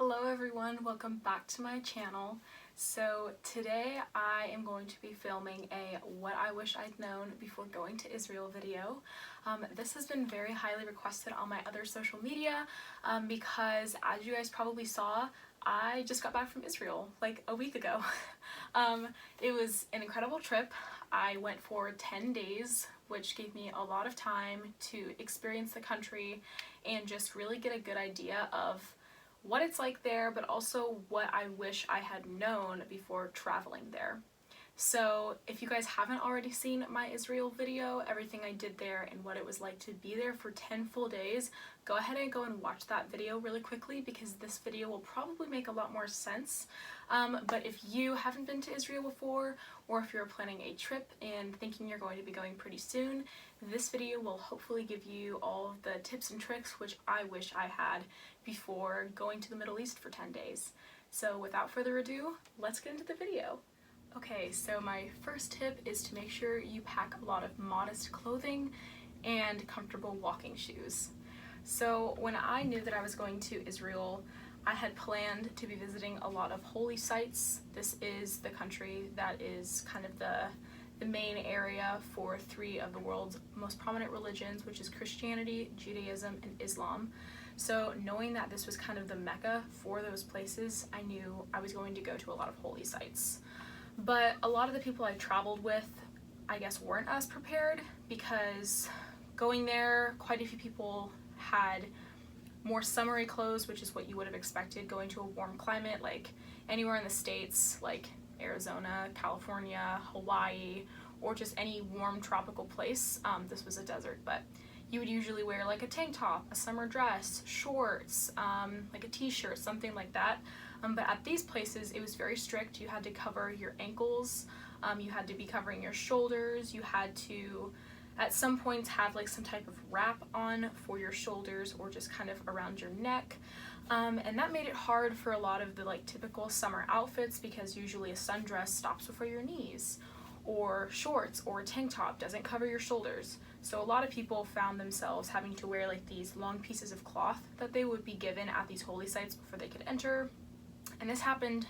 Hello everyone, welcome back to my channel. So today I am going to be filming a what I wish I'd known before going to Israel video. This has been very highly requested on my other social media because as you guys probably saw, I just got back from Israel like a week ago. It was an incredible trip. I went for 10 days, which gave me a lot of time to experience the country and just really get a good idea of what it's like there, but also what I wish I had known before traveling there. So if you guys haven't already seen my Israel video, everything I did there and what it was like to be there for 10 full days, go ahead and go and watch that video really quickly because this video will probably make a lot more sense. But if you haven't been to Israel before, or if you're planning a trip and thinking you're going to be going pretty soon, this video will hopefully give you all of the tips and tricks which I wish I had before going to the Middle East for 10 days. So without further ado, let's get into the video. Okay, so my first tip is to make sure you pack a lot of modest clothing and comfortable walking shoes. So when I knew that I was going to Israel, I had planned to be visiting a lot of holy sites. This is the country that is kind of the main area for three of the world's most prominent religions, which is Christianity, Judaism, and Islam. So knowing that this was kind of the Mecca for those places, I knew I was going to go to a lot of holy sites. But a lot of the people I traveled with, I guess, weren't as prepared because going there, quite a few people had more summery clothes, which is what you would have expected going to a warm climate like anywhere in the States, like Arizona, California, Hawaii, or just any warm tropical place. This was a desert, but you would usually wear like a tank top, a summer dress, shorts, like a t-shirt, something like that. But at these places, it was very strict. You had to cover your ankles, you had to be covering your shoulders, you had to, at some points, have like some type of wrap on for your shoulders or just kind of around your neck. And that made it hard for a lot of the like typical summer outfits because usually a sundress stops before your knees, or shorts or a tank top doesn't cover your shoulders. So a lot of people found themselves having to wear like these long pieces of cloth that they would be given at these holy sites before they could enter. And this happened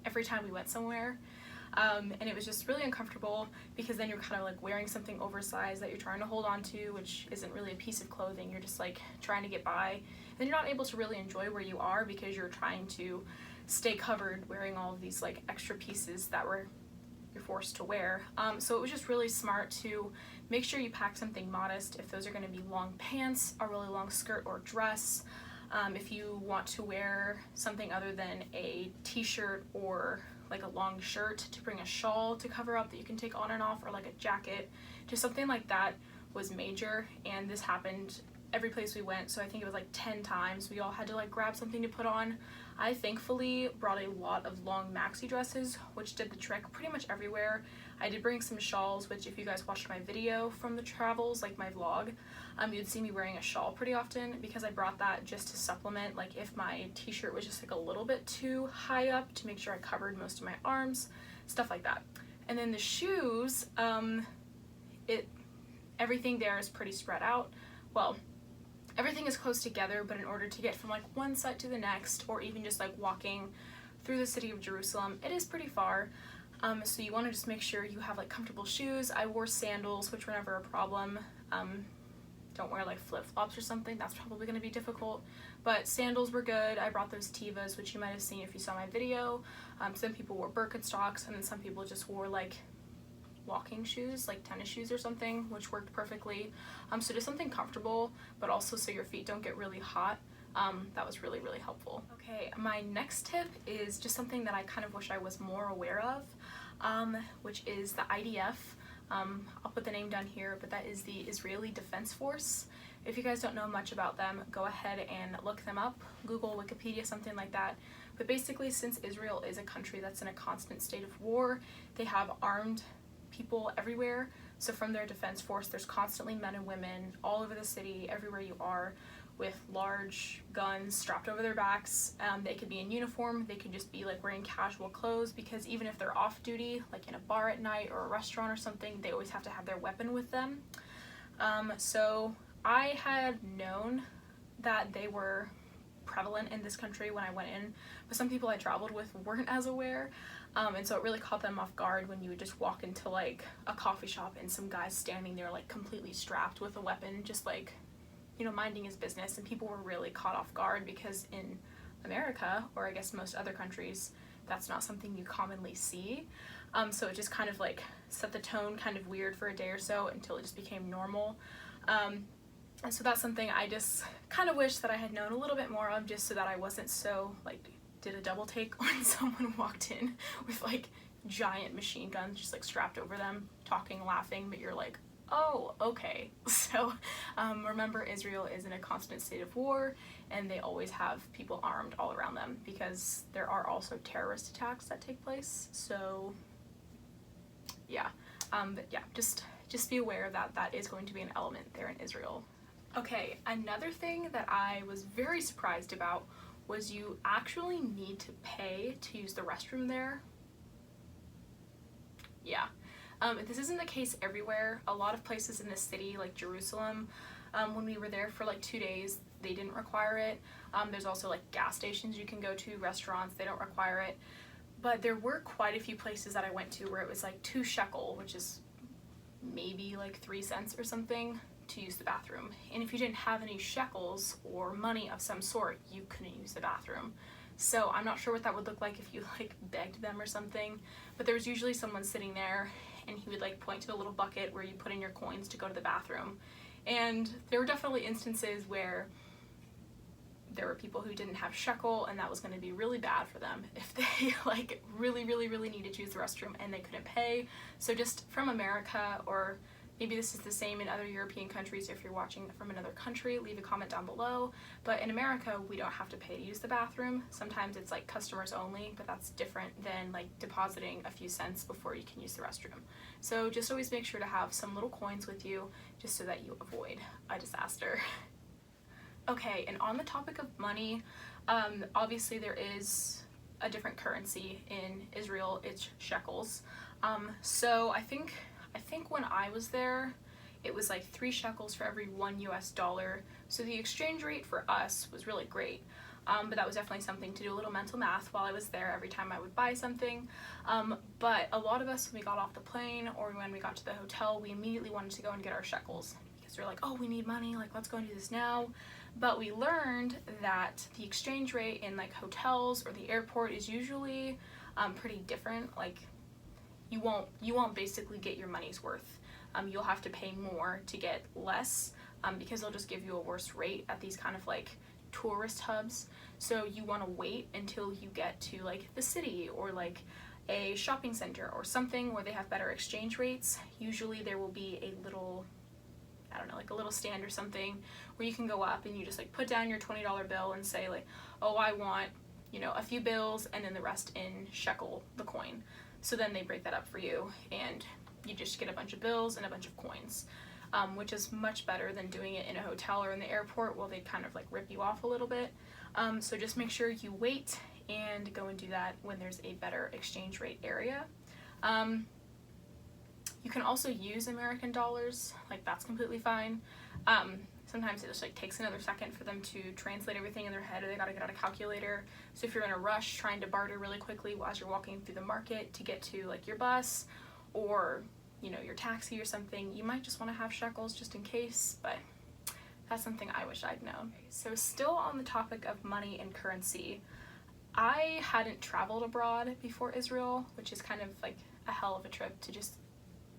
every time we went somewhere. And it was just really uncomfortable because then you're kind of like wearing something oversized that you're trying to hold on to, which isn't really a piece of clothing. You're just like trying to get by. And you're not able to really enjoy where you are because you're trying to stay covered wearing all of these like extra pieces that you're forced to wear. So it was just really smart to make sure you pack something modest if those are going to be long pants, a really long skirt or dress. If you want to wear something other than a t-shirt or like a long shirt, to bring a shawl to cover up that you can take on and off, or like a jacket, just something like that was major. And this happened every place we went, so I think it was like 10 times we all had to like grab something to put on. I thankfully brought a lot of long maxi dresses, which did the trick pretty much everywhere. I did bring some shawls, which if you guys watched my video from the travels, like my vlog, you'd see me wearing a shawl pretty often because I brought that just to supplement, like if my t-shirt was just like a little bit too high up, to make sure I covered most of my arms, stuff like that. And then the shoes, everything there is pretty spread out. Well, everything is close together, but in order to get from like one site to the next, or even just like walking through the city of Jerusalem, it is pretty far. So you want to just make sure you have like comfortable shoes. I wore sandals, which were never a problem. Don't wear like flip-flops or something, that's probably going to be difficult, but sandals were good. I brought those Tevas, which you might have seen if you saw my video. Some people wore Birkenstocks, and then some people just wore like walking shoes, like tennis shoes or something, which worked perfectly. So just something comfortable, but also so your feet don't get really hot. That was really, really helpful. Okay, my next tip is just something that I kind of wish I was more aware of, which is the IDF. I'll put the name down here, but that is the Israeli Defense Force. If you guys don't know much about them, go ahead and look them up, Google, Wikipedia, something like that. But basically, since Israel is a country that's in a constant state of war, they have armed people everywhere. So from their defense force, there's constantly men and women all over the city, everywhere you are, with large guns strapped over their backs. They could be in uniform, they could just be like wearing casual clothes, because even if they're off duty, like in a bar at night or a restaurant or something, they always have to have their weapon with them. So I had known that they were prevalent in this country when I went in, but some people I traveled with weren't as aware. And so it really caught them off guard when you would just walk into like a coffee shop and some guy's standing there like completely strapped with a weapon, just like, you know, minding his business. And people were really caught off guard because in America, or I guess most other countries, that's not something you commonly see. So it just kind of like set the tone kind of weird for a day or so until it just became normal. And so that's something I just kind of wish that I had known a little bit more of, just so that I wasn't so like did a double take when someone walked in with like giant machine guns just like strapped over them, talking, laughing, but you're like, oh, okay. So remember, Israel is in a constant state of war, and they always have people armed all around them because there are also terrorist attacks that take place. So yeah, but yeah, just be aware that that is going to be an element there in Israel. Okay, another thing that I was very surprised about was you actually need to pay to use the restroom there. Yeah. This isn't the case everywhere. A lot of places in the city, like Jerusalem, when we were there for like 2 days, they didn't require it. There's also like gas stations you can go to, restaurants, they don't require it. But there were quite a few places that I went to where it was like 2 shekel, which is maybe like 3 cents or something, to use the bathroom. And if you didn't have any shekels or money of some sort, you couldn't use the bathroom. So I'm not sure what that would look like if you like begged them or something, but there was usually someone sitting there and he would like point to a little bucket where you put in your coins to go to the bathroom. And there were definitely instances where there were people who didn't have shekel, and that was going to be really bad for them if they like really needed to use the restroom and they couldn't pay. So just from America, or maybe this is the same in other European countries, if you're watching from another country, leave a comment down below. But in America, we don't have to pay to use the bathroom. Sometimes it's like customers only, but that's different than like depositing a few cents before you can use the restroom. So just always make sure to have some little coins with you, just so that you avoid a disaster. Okay, and on the topic of money, obviously there is a different currency in Israel. It's shekels. So I think when I was there, it was like 3 shekels for every $1. So the exchange rate for us was really great. But that was definitely something to do a little mental math while I was there every time I would buy something. But a lot of us, when we got off the plane or when we got to the hotel, we immediately wanted to go and get our shekels because we're like, oh, we need money, like let's go and do this now. But we learned that the exchange rate in like hotels or the airport is usually pretty different. Like you won't basically get your money's worth. You'll have to pay more to get less because they'll just give you a worse rate at these kind of like tourist hubs. So you want to wait until you get to like the city or like a shopping center or something where they have better exchange rates. Usually there will be a little, I don't know, like a little stand or something where you can go up and you just like put down your $20 bill and say like, oh, I want, you know, a few bills and then the rest in shekel, the coin. So then they break that up for you and you just get a bunch of bills and a bunch of coins, which is much better than doing it in a hotel or in the airport where they kind of like rip you off a little bit. So just make sure you wait and go and do that when there's a better exchange rate area. You can also use American dollars, like that's completely fine. Sometimes it just like takes another second for them to translate everything in their head, or they gotta get out a calculator. So if you're in a rush trying to barter really quickly as you're walking through the market to get to like your bus or, you know, your taxi or something, you might just want to have shekels just in case, but that's something I wish I'd known. So still on the topic of money and currency, I hadn't traveled abroad before Israel, which is kind of like a hell of a trip to just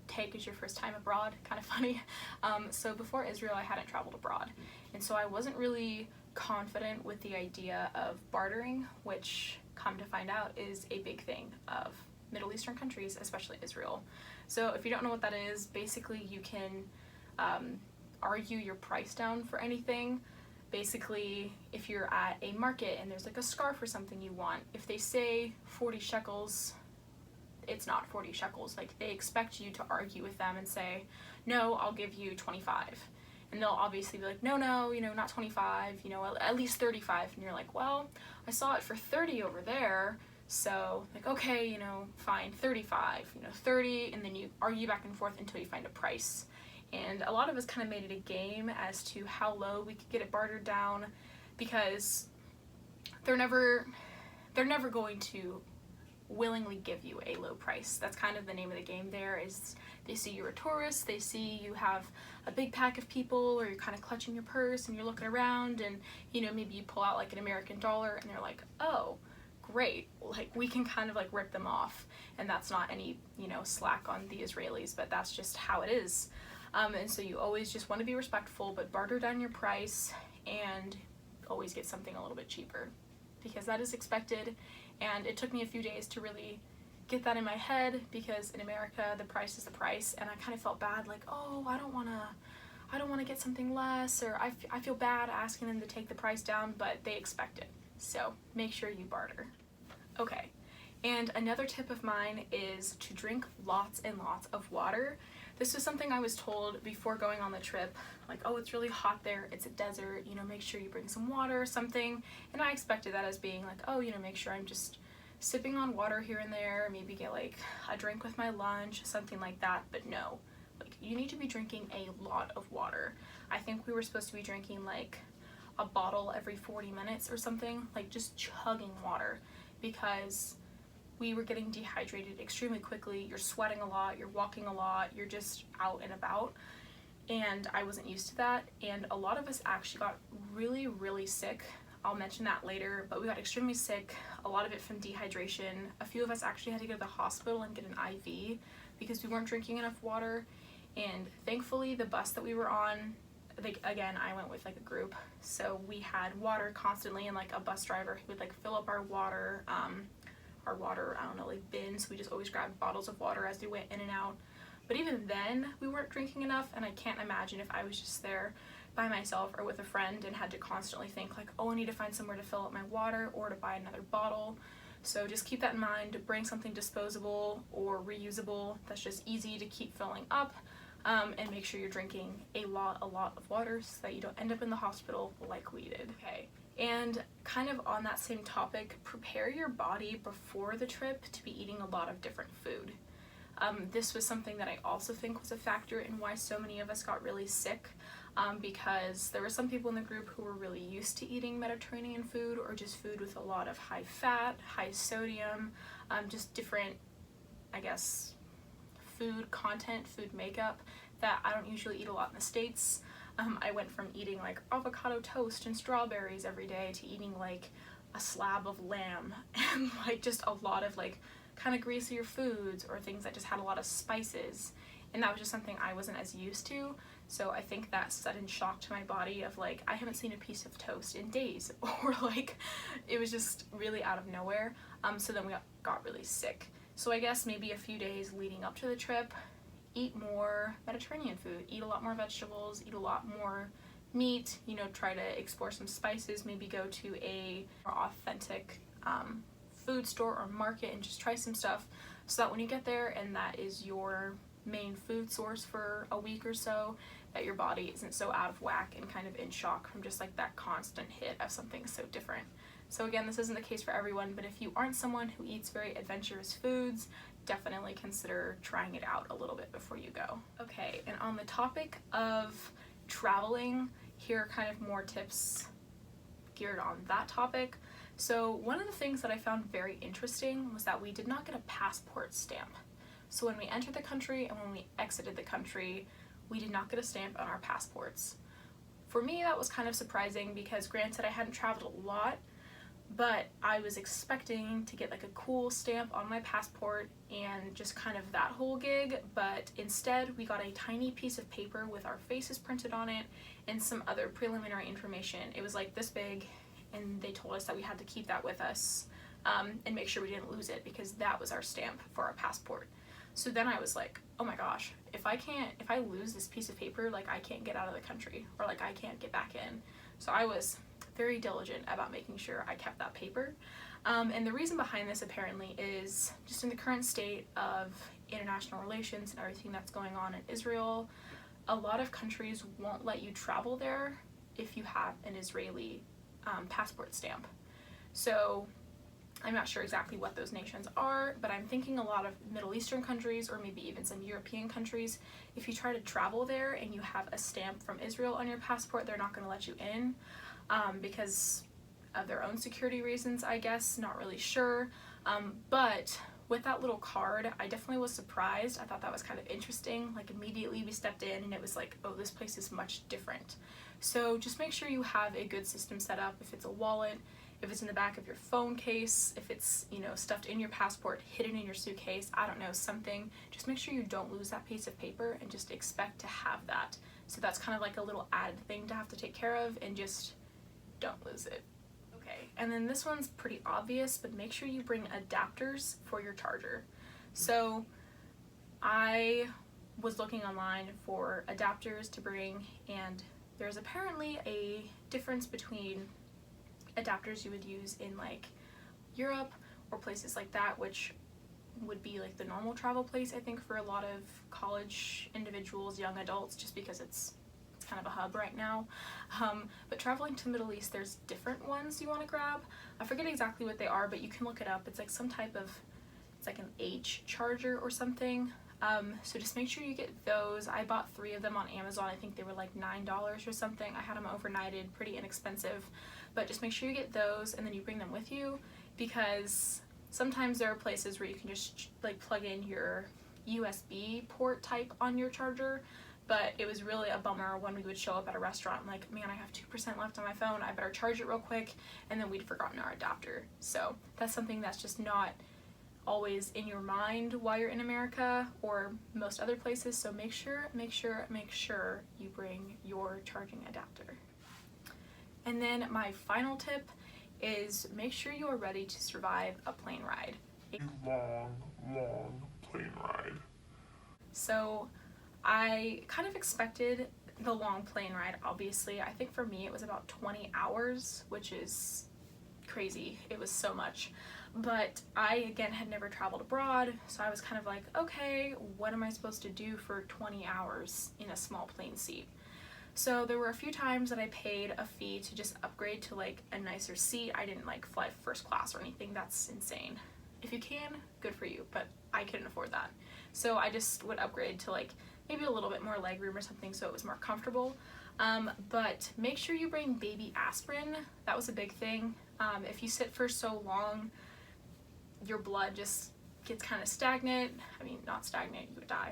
take as your first time abroad, kind of funny. So before Israel, I hadn't traveled abroad, and so I wasn't really confident with the idea of bartering, which, come to find out, is a big thing of Middle Eastern countries, especially Israel. So if you don't know what that is, basically you can argue your price down for anything. Basically, if you're at a market and there's like a scarf or something you want, if they say 40 shekels, it's not 40 shekels. Like they expect you to argue with them and say, no, I'll give you 25. And they'll obviously be like, no, you know, not 25, you know, at least 35. And you're like, well, I saw it for 30 over there. So like, okay, you know, fine, 35, you know, 30, and then you argue back and forth until you find a price. And a lot of us kind of made it a game as to how low we could get it bartered down, because they're never going to willingly give you a low price. That's kind of the name of the game there, is they see you're a tourist, they see you have a big pack of people, or you're kind of clutching your purse and you're looking around, and you know, maybe you pull out like an American dollar and they're like, oh great, like we can kind of like rip them off. And that's not any, you know, slack on the Israelis, but that's just how it is. And so you always just want to be respectful, but barter down your price and always get something a little bit cheaper, because that is expected. And it took me a few days to really get that in my head, because in America the price is the price, and I kind of felt bad, like, oh, I don't want to get something less, or I feel bad asking them to take the price down, but they expect it. So make sure you barter. Okay, and another tip of mine is to drink lots and lots of water. This was something I was told before going on the trip, like, oh, it's really hot there, it's a desert, you know, make sure you bring some water or something. And I expected that as being like, oh, you know, make sure I'm just sipping on water here and there, maybe get like a drink with my lunch, something like that. But no, like, you need to be drinking a lot of water. I think we were supposed to be drinking like a bottle every 40 minutes or something, like just chugging water, because we were getting dehydrated extremely quickly. You're sweating a lot, you're walking a lot, you're just out and about, and I wasn't used to that. And a lot of us actually got really, really sick. I'll mention that later, but we got extremely sick, a lot of it from dehydration. A few of us actually had to go to the hospital and get an IV because we weren't drinking enough water. And thankfully the bus that we were on, like, again, I went with like a group, so we had water constantly, and like a bus driver who would like fill up our water, I don't know, like bins. We just always grabbed bottles of water as we went in and out. But even then we weren't drinking enough, and I can't imagine if I was just there by myself or with a friend and had to constantly think like, oh, I need to find somewhere to fill up my water or to buy another bottle. So just keep that in mind, to bring something disposable or reusable that's just easy to keep filling up. And make sure you're drinking a lot of water so that you don't end up in the hospital like we did. Okay, and kind of on that same topic, prepare your body before the trip to be eating a lot of different food. This was something that I also think was a factor in why so many of us got really sick, because there were some people in the group who were really used to eating Mediterranean food, or just food with a lot of high fat, high sodium, just different, I guess, food content, food makeup that I don't usually eat a lot in the States. I went from eating like avocado toast and strawberries every day to eating like a slab of lamb and like just a lot of like kind of greasier foods, or things that just had a lot of spices. And that was just something I wasn't as used to. So I think that sudden shock to my body of like, I haven't seen a piece of toast in days, or like it was just really out of nowhere. So then we got really sick. So I guess maybe a few days leading up to the trip, eat more Mediterranean food, eat a lot more vegetables, eat a lot more meat, you know, try to explore some spices, maybe go to a more authentic food store or market and just try some stuff, so that when you get there and that is your main food source for a week or so, that your body isn't so out of whack and kind of in shock from just like that constant hit of something so different. So again, this isn't the case for everyone, but if you aren't someone who eats very adventurous foods, definitely consider trying it out a little bit before you go. Okay, and on the topic of traveling, here are kind of more tips geared on that topic. So one of the things that I found very interesting was that we did not get a passport stamp. So when we entered the country and when we exited the country, we did not get a stamp on our passports. For me, that was kind of surprising, because granted, I hadn't traveled a lot, but I was expecting to get like a cool stamp on my passport and just kind of that whole gig. But instead we got a tiny piece of paper with our faces printed on it and some other preliminary information. It was like this big, and they told us that we had to keep that with us and make sure we didn't lose it, because that was our stamp for our passport. So then I was like, oh my gosh, if I lose this piece of paper, like I can't get out of the country, or like I can't get back in. So I was very diligent about making sure I kept that paper. And the reason behind this apparently is just in the current state of international relations and everything that's going on in Israel, a lot of countries won't let you travel there if you have an Israeli passport stamp. So I'm not sure exactly what those nations are, but I'm thinking a lot of Middle Eastern countries, or maybe even some European countries. If you try to travel there and you have a stamp from Israel on your passport, they're not going to let you in, because of their own security reasons, I guess, not really sure. But with that little card, I definitely was surprised. I thought that was kind of interesting. Like immediately we stepped in and it was like, oh, this place is much different. So just make sure you have a good system set up. If it's a wallet, if it's in the back of your phone case, if it's, you know, stuffed in your passport, hidden in your suitcase, I don't know, something. Just make sure you don't lose that piece of paper and just expect to have that. So that's kind of like a little added thing to have to take care of, and just don't lose it. Okay, and then this one's pretty obvious, but make sure you bring adapters for your charger. So I was looking online for adapters to bring, and there's apparently a difference between adapters you would use in like Europe or places like that, which would be like the normal travel place, I think, for a lot of college individuals, young adults, just because it's kind of a hub right now. But traveling to the Middle East, there's different ones you want to grab. I forget exactly what they are, but you can look it up. It's like some type of, it's like an H charger or something. So just make sure you get those. I bought 3 of them on Amazon. I think they were like $9 or something. I had them overnighted, pretty inexpensive. But just make sure you get those and then you bring them with you, because sometimes there are places where you can just like plug in your USB port type on your charger. But it was really a bummer when we would show up at a restaurant like, man, I have 2% left on my phone, I better charge it real quick, and then we'd forgotten our adapter. So that's something that's just not always in your mind while you're in America or most other places. So make sure you bring your charging adapter. And then my final tip is make sure you are ready to survive a plane ride. A long plane ride. So I kind of expected the long plane ride, obviously. I think for me it was about 20 hours, which is crazy. It was so much. But I, again, had never traveled abroad, so I was kind of like, okay, what am I supposed to do for 20 hours in a small plane seat? So there were a few times that I paid a fee to just upgrade to like a nicer seat. I didn't like fly first class or anything. That's insane. If you can, good for you, but I couldn't afford that. So I just would upgrade to like maybe a little bit more legroom or something so it was more comfortable. But make sure you bring baby aspirin. That was a big thing. If you sit for so long, your blood just gets kind of stagnant. I mean, not stagnant, you would die,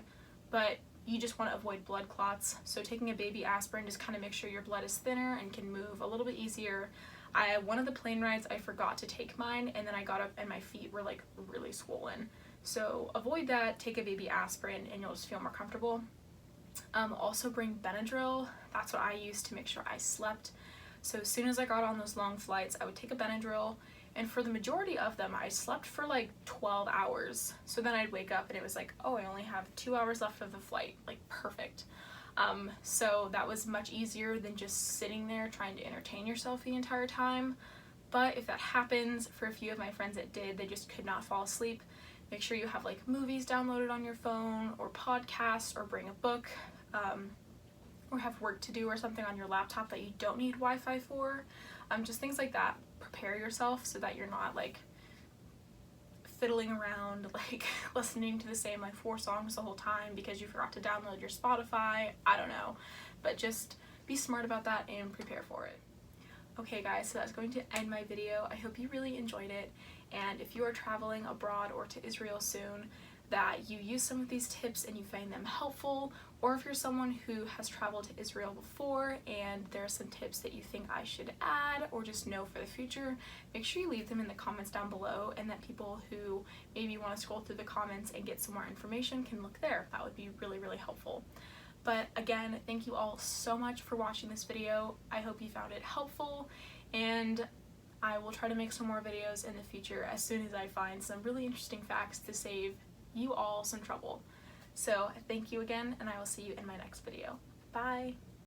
but you just want to avoid blood clots. So taking a baby aspirin just kind of makes sure your blood is thinner and can move a little bit easier. One of the plane rides, I forgot to take mine, and then I got up and my feet were like really swollen. So avoid that, take a baby aspirin, and you'll just feel more comfortable. Also bring Benadryl. That's what I used to make sure I slept. So as soon as I got on those long flights, I would take a Benadryl, and for the majority of them, I slept for like 12 hours. So then I'd wake up and it was like, oh, I only have 2 hours left of the flight. Like, perfect. So that was much easier than just sitting there trying to entertain yourself the entire time. But if that happens, for a few of my friends it did, they just could not fall asleep. Make sure you have like movies downloaded on your phone or podcasts, or bring a book, or have work to do or something on your laptop that you don't need Wi-Fi for. Just things like that. Prepare yourself so that you're not like fiddling around, like listening to the same like 4 songs the whole time because you forgot to download your Spotify. I don't know, but just be smart about that and prepare for it. Okay guys, so that's going to end my video. I hope you really enjoyed it, and if you are traveling abroad or to Israel soon, that you use some of these tips and you find them helpful, or if you're someone who has traveled to Israel before and there are some tips that you think I should add or just know for the future, make sure you leave them in the comments down below, and that people who maybe want to scroll through the comments and get some more information can look there. That would be really, really helpful. But again, thank you all so much for watching this video. I hope you found it helpful, and I will try to make some more videos in the future as soon as I find some really interesting facts to save you all some trouble. So thank you again, and I will see you in my next video. Bye!